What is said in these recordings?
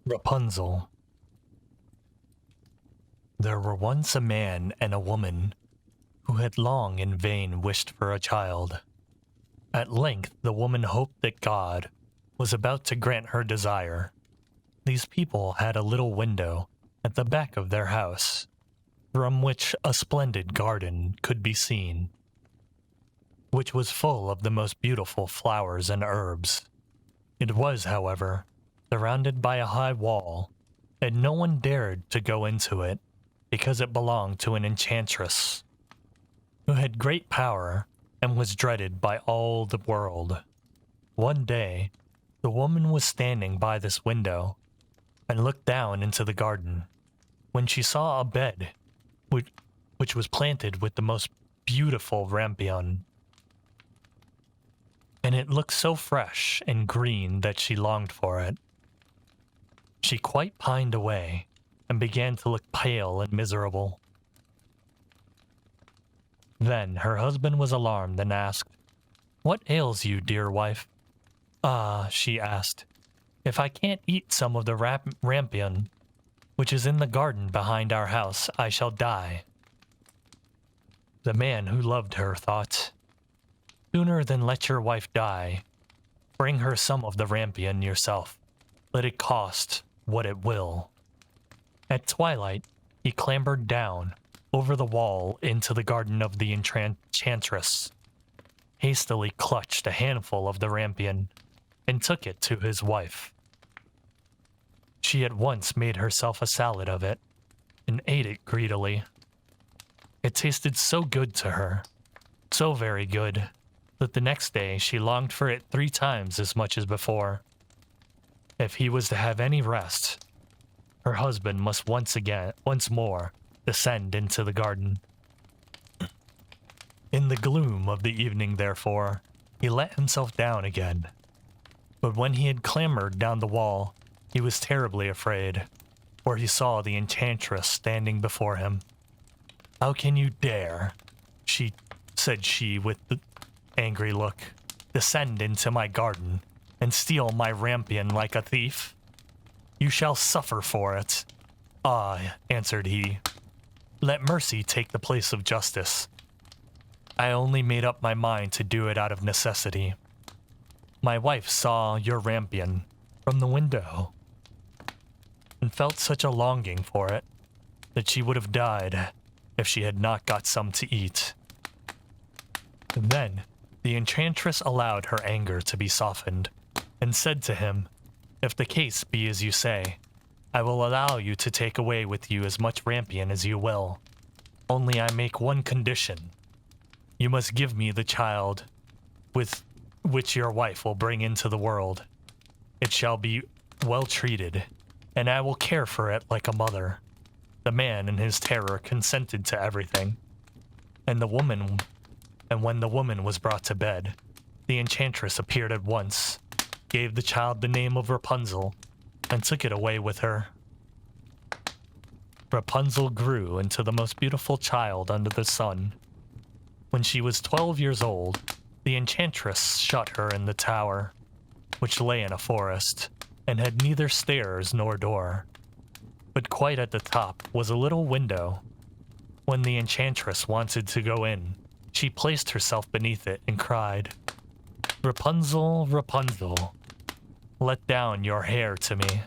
Rapunzel. There were once a man and a woman who had long in vain wished for a child. At length the woman hoped that God was about to grant her desire. These people had a little window at the back of their house, from which a splendid garden could be seen, which was full of the most beautiful flowers and herbs. It was, however, surrounded by a high wall, and no one dared to go into it because it belonged to an enchantress who had great power and was dreaded by all the world. One day, the woman was standing by this window and looked down into the garden when she saw a bed which was planted with the most beautiful rampion, and it looked so fresh and green that she longed for it. She quite pined away and began to look pale and miserable. Then her husband was alarmed and asked, "What ails you, dear wife?" "Ah," she asked, "if I can't eat some of the rampion, which is in the garden behind our house, I shall die." The man who loved her thought, "Sooner than let your wife die, bring her some of the rampion yourself, let it cost what it will." At twilight, he clambered down over the wall into the garden of the enchantress, hastily clutched a handful of the rampion, and took it to his wife. She at once made herself a salad of it, and ate it greedily. It tasted so good to her, so very good, that the next day she longed for it 3 times as much as before. If he was to have any rest, her husband must once more descend into the garden. In the gloom of the evening, therefore, he let himself down again. But when he had clambered down the wall, he was terribly afraid, for he saw the enchantress standing before him. "How can you dare," said she with the angry look, "descend into my garden and steal my rampion like a thief? You shall suffer for it." "Ah," answered he, "let mercy take the place of justice. I only made up my mind to do it out of necessity. My wife saw your rampion from the window and felt such a longing for it that she would have died if she had not got some to eat." And then the enchantress allowed her anger to be softened, and said to him, "If the case be as you say, I will allow you to take away with you as much rampion as you will. Only I make one condition. You must give me the child with which your wife will bring into the world. It shall be well treated, and I will care for it like a mother." The man in his terror consented to everything, and when the woman was brought to bed, the enchantress appeared at once, gave the child the name of Rapunzel, and took it away with her. Rapunzel grew into the most beautiful child under the sun. When she was 12 years old, the enchantress shut her in the tower, which lay in a forest, and had neither stairs nor door. But quite at the top was a little window. When the enchantress wanted to go in, she placed herself beneath it and cried, "Rapunzel, Rapunzel, let down your hair to me."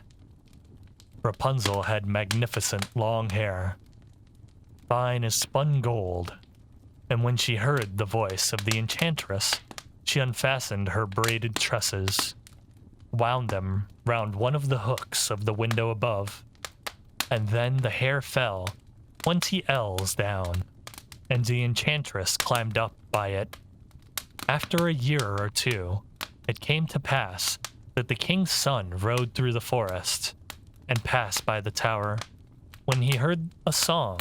Rapunzel had magnificent long hair, fine as spun gold, and when she heard the voice of the enchantress, she unfastened her braided tresses, wound them round one of the hooks of the window above, and then the hair fell 20 ells down, and the enchantress climbed up by it. After a year or 2, it came to pass that the king's son rode through the forest and passed by the tower, when he heard a song,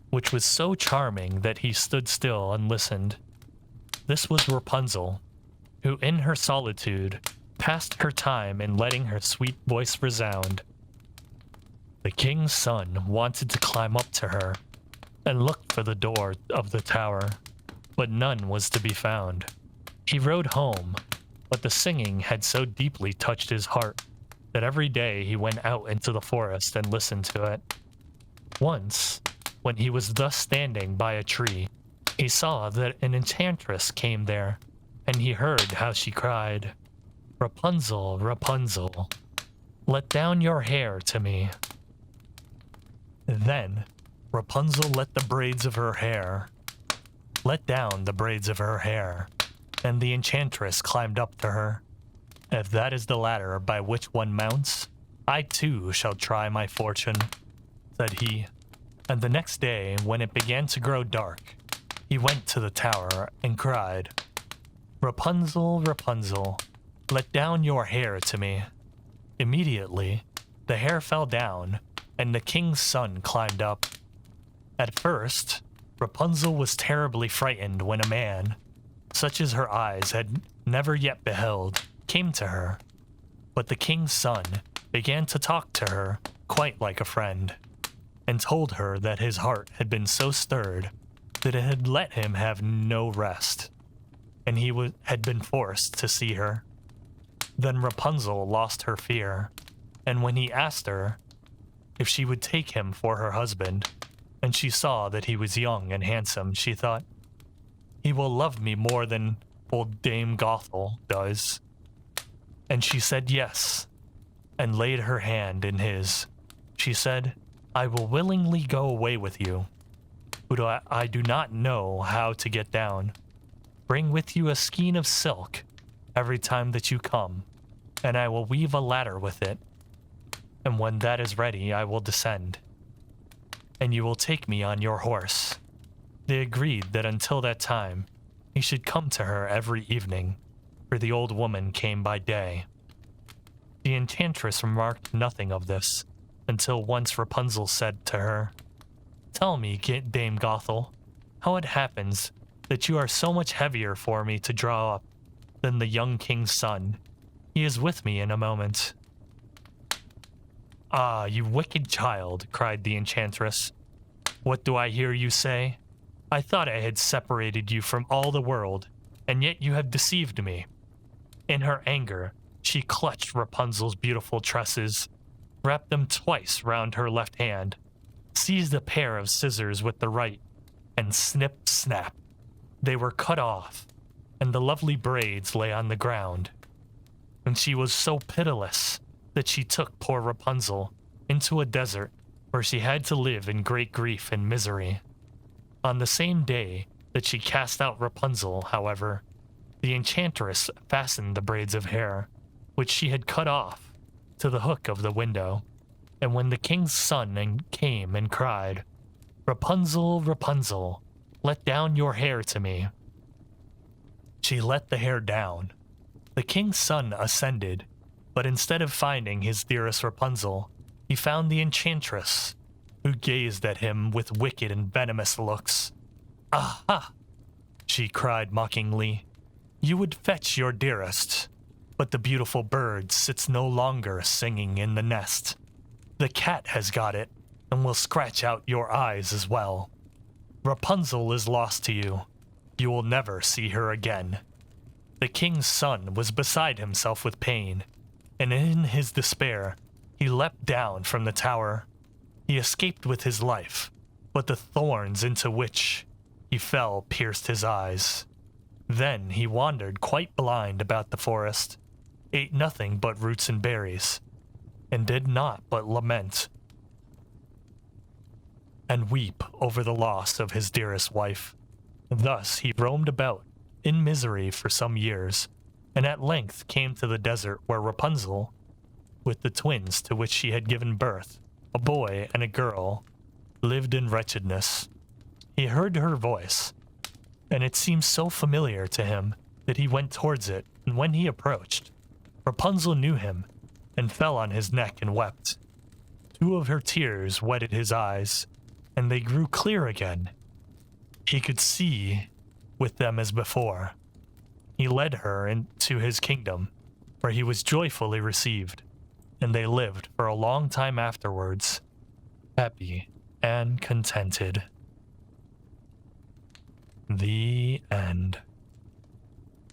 which was so charming that he stood still and listened. This was Rapunzel, who in her solitude passed her time in letting her sweet voice resound. The king's son wanted to climb up to her and looked for the door of the tower, but none was to be found. He rode home, but the singing had so deeply touched his heart that every day he went out into the forest and listened to it. Once, when he was thus standing by a tree, he saw that an enchantress came there, and he heard how she cried, "Rapunzel, Rapunzel, let down your hair to me." Then Rapunzel let the braids of her hair, let down the braids of her hair, and the enchantress climbed up to her. "If that is the ladder by which one mounts, I too shall try my fortune," said he. And the next day, when it began to grow dark, he went to the tower and cried, "Rapunzel, Rapunzel, let down your hair to me." Immediately, the hair fell down, and the king's son climbed up. At first, Rapunzel was terribly frightened when a man, such as her eyes had never yet beheld, came to her. But the king's son began to talk to her quite like a friend, and told her that his heart had been so stirred that it had let him have no rest, and he had been forced to see her. Then Rapunzel lost her fear, and when he asked her if she would take him for her husband, and she saw that he was young and handsome, she thought, "He will love me more than old Dame Gothel does." And she said yes, and laid her hand in his. She said, "I will willingly go away with you, but I do not know how to get down. Bring with you a skein of silk every time that you come, and I will weave a ladder with it. And when that is ready, I will descend, and you will take me on your horse." They agreed that until that time, he should come to her every evening, for the old woman came by day. The enchantress remarked nothing of this, until once Rapunzel said to her, "Tell me, Dame Gothel, how it happens that you are so much heavier for me to draw up than the young king's son. He is with me in a moment." "Ah, you wicked child," cried the enchantress. "What do I hear you say? I thought I had separated you from all the world, and yet you have deceived me." In her anger, she clutched Rapunzel's beautiful tresses, wrapped them twice round her left hand, seized a pair of scissors with the right, and snip, snap. They were cut off, and the lovely braids lay on the ground. And she was so pitiless that she took poor Rapunzel into a desert where she had to live in great grief and misery. On the same day that she cast out Rapunzel, however, the enchantress fastened the braids of hair, which she had cut off, to the hook of the window. And when the king's son came and cried, "Rapunzel, Rapunzel, let down your hair to me," she let the hair down. The king's son ascended, but instead of finding his dearest Rapunzel, he found the enchantress, who gazed at him with wicked and venomous looks. "Aha!" she cried mockingly. "You would fetch your dearest, but the beautiful bird sits no longer singing in the nest. The cat has got it, and will scratch out your eyes as well. Rapunzel is lost to you. You will never see her again." The king's son was beside himself with pain, and in his despair, he leapt down from the tower. He escaped with his life, but the thorns into which he fell pierced his eyes. Then he wandered quite blind about the forest, ate nothing but roots and berries, and did not but lament and weep over the loss of his dearest wife. Thus he roamed about in misery for some years, and at length came to the desert where Rapunzel, with the twins to which she had given birth, a boy and a girl, lived in wretchedness. He heard her voice, and it seemed so familiar to him that he went towards it, and when he approached, Rapunzel knew him, and fell on his neck and wept. 2 of her tears wetted his eyes, and they grew clear again. He could see with them as before. He led her into his kingdom, where he was joyfully received, and they lived for a long time afterwards, happy and contented. The end.